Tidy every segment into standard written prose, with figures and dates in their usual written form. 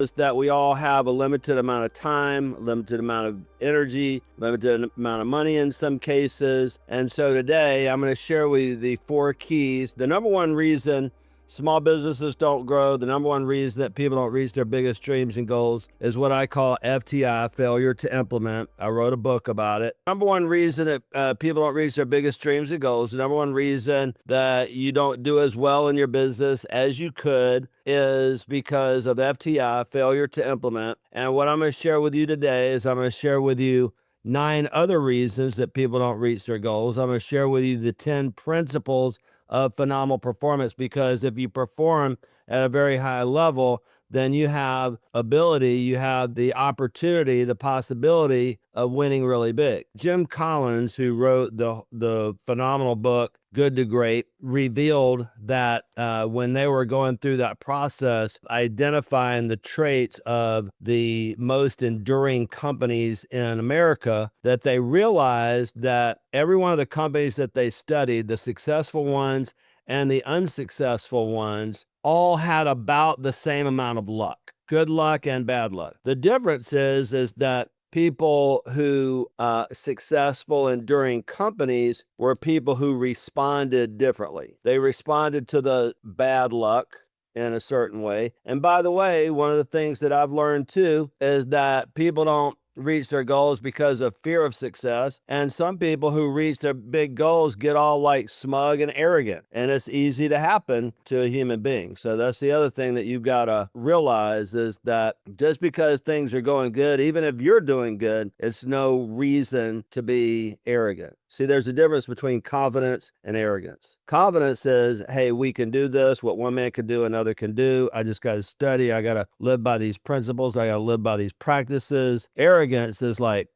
is that we all have a limited amount of time, limited amount of energy, limited amount of money in some cases. And so today I'm going to share with you the 4 keys. The number one reason small businesses don't grow, the number one reason that people don't reach their biggest dreams and goals is what I call FTI, failure to implement. I wrote a book about it. Number one reason that people don't reach their biggest dreams and goals, the number one reason that you don't do as well in your business as you could is because of FTI, failure to implement. And what I'm going to share with you today is I'm going to share with you 9 other reasons that people don't reach their goals. I'm going to share with you the 10 principles of phenomenal performance, because if you perform at a very high level, then you have ability, you have the opportunity, the possibility of winning really big. Jim Collins, who wrote the phenomenal book Good to Great, revealed that when they were going through that process, identifying the traits of the most enduring companies in America, that they realized that every one of the companies that they studied, the successful ones and the unsuccessful ones, all had about the same amount of luck, good luck and bad luck. The difference is that people who successful enduring companies were people who responded differently. They responded to the bad luck in a certain way. And by the way, one of the things that I've learned too is that people don't reach their goals because of fear of success. And some people who reach their big goals get all like smug and arrogant. And it's easy to happen to a human being. So that's the other thing that you've got to realize, is that just because things are going good, even if you're doing good, it's no reason to be arrogant. See, there's a difference between confidence and arrogance. Confidence says, hey, we can do this. What one man can do, another can do. I just got to study. I got to live by these principles. I got to live by these practices. Arrogance is like,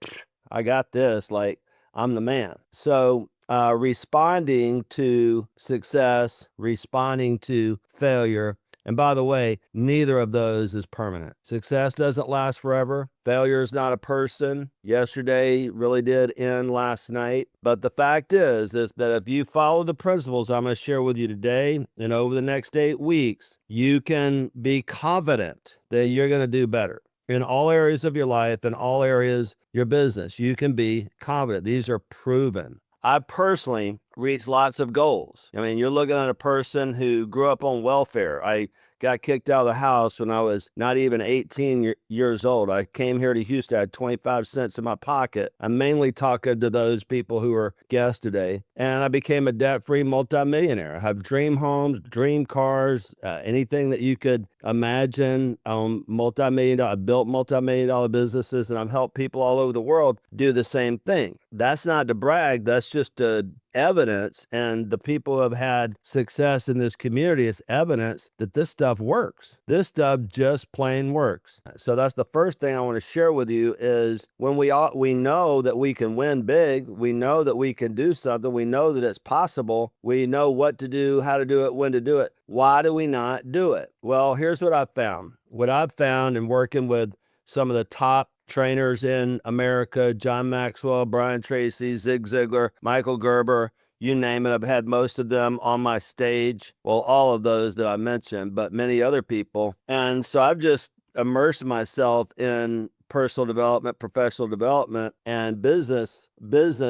I got this. Like, I'm the man. So responding to success, responding to failure, and by the way, neither of those is permanent. Success doesn't last forever. Failure is not a person. Yesterday really did end last night. But the fact is that if you follow the principles I'm going to share with you today and over the next 8 weeks, you can be confident that you're going to do better. In all areas of your life, in all areas your business, you can be confident. These are proven. I personally reached lots of goals. I mean, you're looking at a person who grew up on welfare. I got kicked out of the house when I was not even 18 years old. I came here to Houston, I had 25 cents in my pocket. I'm mainly talking to those people who are guests today. And I became a debt-free multimillionaire. I have dream homes, dream cars, anything that you could imagine. I built multi-million-dollar businesses, and I've helped people all over the world do the same thing. That's not to brag. That's just evidence, and the people who have had success in this community is evidence that this stuff works. This stuff just plain works. So that's the first thing I want to share with you, is when we know that we can win big, we know that we can do something, we know that it's possible, we know what to do, how to do it, when to do it. Why do we not do it? Well, here's what I've found. What I've found in working with some of the top trainers in America, John Maxwell, Brian Tracy, Zig Ziglar, Michael Gerber, you name it. I've had most of them on my stage. Well, all of those that I mentioned, but many other people. And so I've just immersed myself in personal development, professional development, and business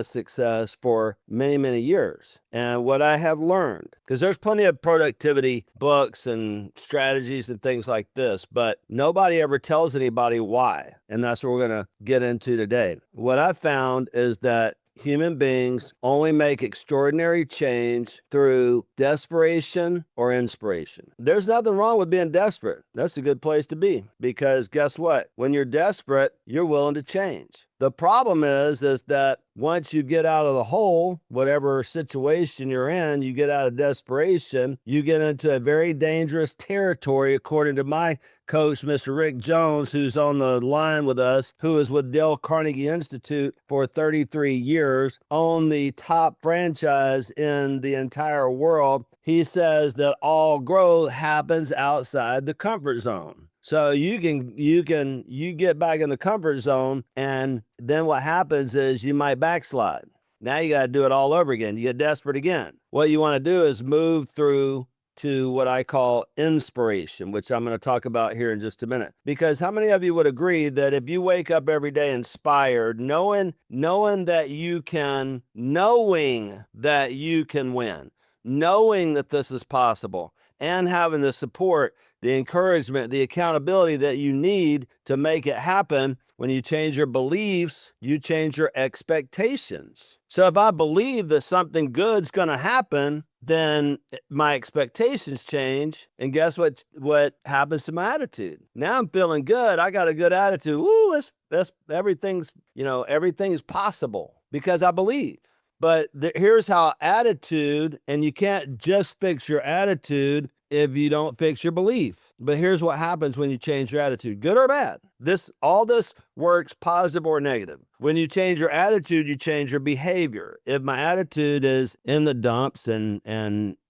success for many, many years. And what I have learned, because there's plenty of productivity books and strategies and things like this, but nobody ever tells anybody why. And that's what we're going to get into today. What I found is that human beings only make extraordinary change through desperation or inspiration. There's nothing wrong with being desperate. That's a good place to be, because guess what? When you're desperate, you're willing to change. The problem is that once you get out of the hole, whatever situation you're in, you get out of desperation, you get into a very dangerous territory, according to my coach, Mr. Rick Jones, who's on the line with us, who is with Dale Carnegie Institute for 33 years, owned the top franchise in the entire world. He says that all growth happens outside the comfort zone. So you get back in the comfort zone, and then what happens is you might backslide. Now you got to do it all over again. You get desperate again. What you want to do is move through to what I call inspiration, which I'm going to talk about here in just a minute. Because how many of you would agree that if you wake up every day inspired, knowing that you can, knowing that you can win, knowing that this is possible, and having the support, the encouragement, the accountability that you need to make it happen, when you change your beliefs, you change your expectations. So if I believe that something good's going to happen, then my expectations change. And guess what happens to my attitude? Now I'm feeling good. I got a good attitude. Ooh, everything's possible because I believe. But here's how attitude, and you can't just fix your attitude if you don't fix your belief. But here's what happens when you change your attitude, good or bad. All this works positive or negative. When you change your attitude, you change your behavior. If my attitude is in the dumps and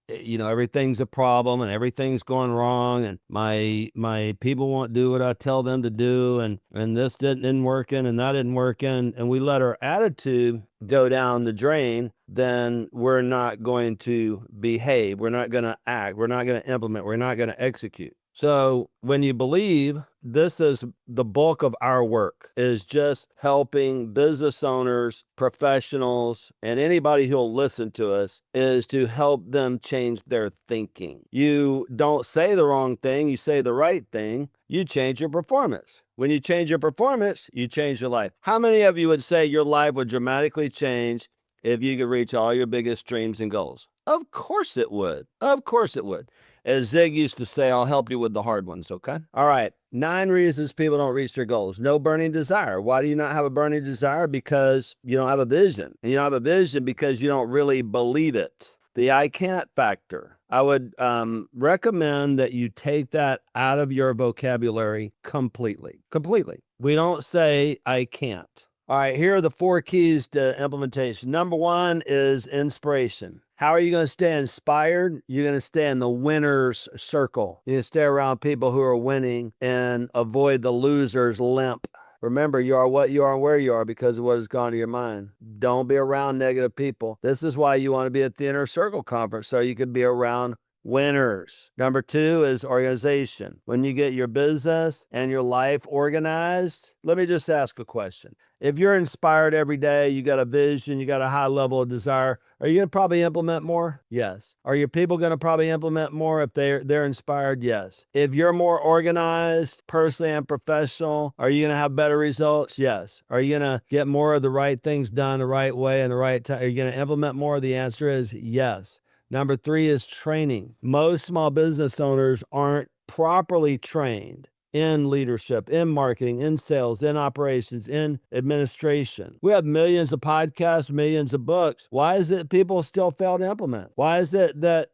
everything's a problem and everything's going wrong and my people won't do what I tell them to do and this didn't working and that didn't working, and we let our attitude go down the drain, then we're not going to behave. We're not going to act. We're not going to implement. We're not going to execute. So when you believe, this is the bulk of our work, is just helping business owners, professionals, and anybody who'll listen to us, is to help them change their thinking. You don't say the wrong thing, you say the right thing, you change your performance. When you change your performance, you change your life. How many of you would say your life would dramatically change if you could reach all your biggest dreams and goals? Of course it would. Of course it would. As Zig used to say, I'll help you with the hard ones, okay? All right, 9 reasons people don't reach their goals. No burning desire. Why do you not have a burning desire? Because you don't have a vision. And you don't have a vision because you don't really believe it. The I can't factor. I would recommend that you take that out of your vocabulary completely. Completely. We don't say I can't. All right, here are the 4 keys to implementation. Number 1 is inspiration. How are you going to stay inspired? You're going to stay in the winner's circle. You're going to stay around people who are winning and avoid the loser's limp. Remember, you are what you are and where you are because of what has gone to your mind. Don't be around negative people. This is why you want to be at the Inner Circle Conference, so you can be around winners. Number 2 is organization. When you get your business and your life organized, let me just ask a question. If you're inspired every day, you got a vision, you got a high level of desire, are you going to probably implement more? Yes. Are your people going to probably implement more if they're inspired? Yes. If you're more organized, personally and professional, are you going to have better results? Yes. Are you going to get more of the right things done the right way and the right time? Are you going to implement more? The answer is yes. Number 3 is training. Most small business owners aren't properly trained in leadership, in marketing, in sales, in operations, in administration. We have millions of podcasts, millions of books. Why is it people still fail to implement? Why is it that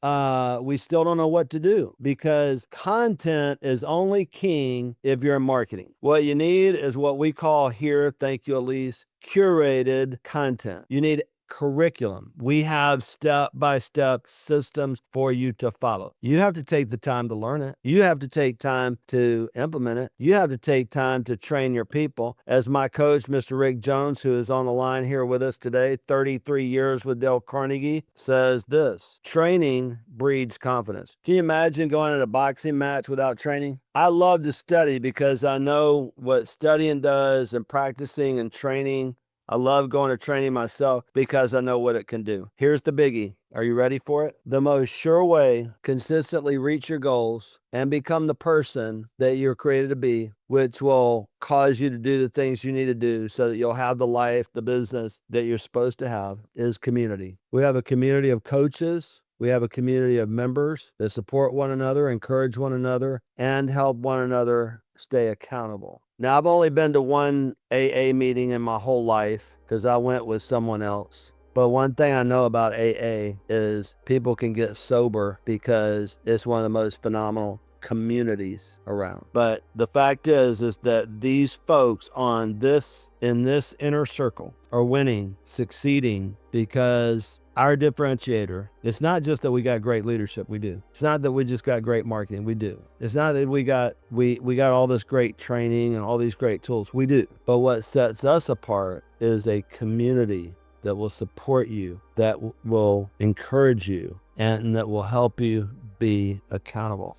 we still don't know what to do? Because content is only king if you're in marketing. What you need is what we call here, thank you, Elise, curated content. You need curriculum. We have step-by-step systems for you to follow. You have to take the time to learn it. You have to take time to implement it. You have to take time to train your people. As my coach, Mr. Rick Jones, who is on the line here with us today, 33 years with Dale Carnegie, says this: training breeds confidence. Can you imagine going in a boxing match without training? I love to study because I know what studying does and practicing and training. I love going to training myself because I know what it can do. Here's the biggie. Are you ready for it? The most sure way consistently reach your goals and become the person that you're created to be, which will cause you to do the things you need to do so that you'll have the life, the business that you're supposed to have, is community. We have a community of coaches. We have a community of members that support one another, encourage one another, and help one another stay accountable. Now, I've only been to one AA meeting in my whole life because I went with someone else. But one thing I know about AA is people can get sober because it's one of the most phenomenal communities around. But the fact is that these folks in this inner circle are winning, succeeding, because our differentiator, it's not just that we got great leadership, we do. It's not that we just got great marketing, we do. It's not that we got all this great training and all these great tools, we do. But what sets us apart is a community that will support you, that will encourage you, and that will help you be accountable.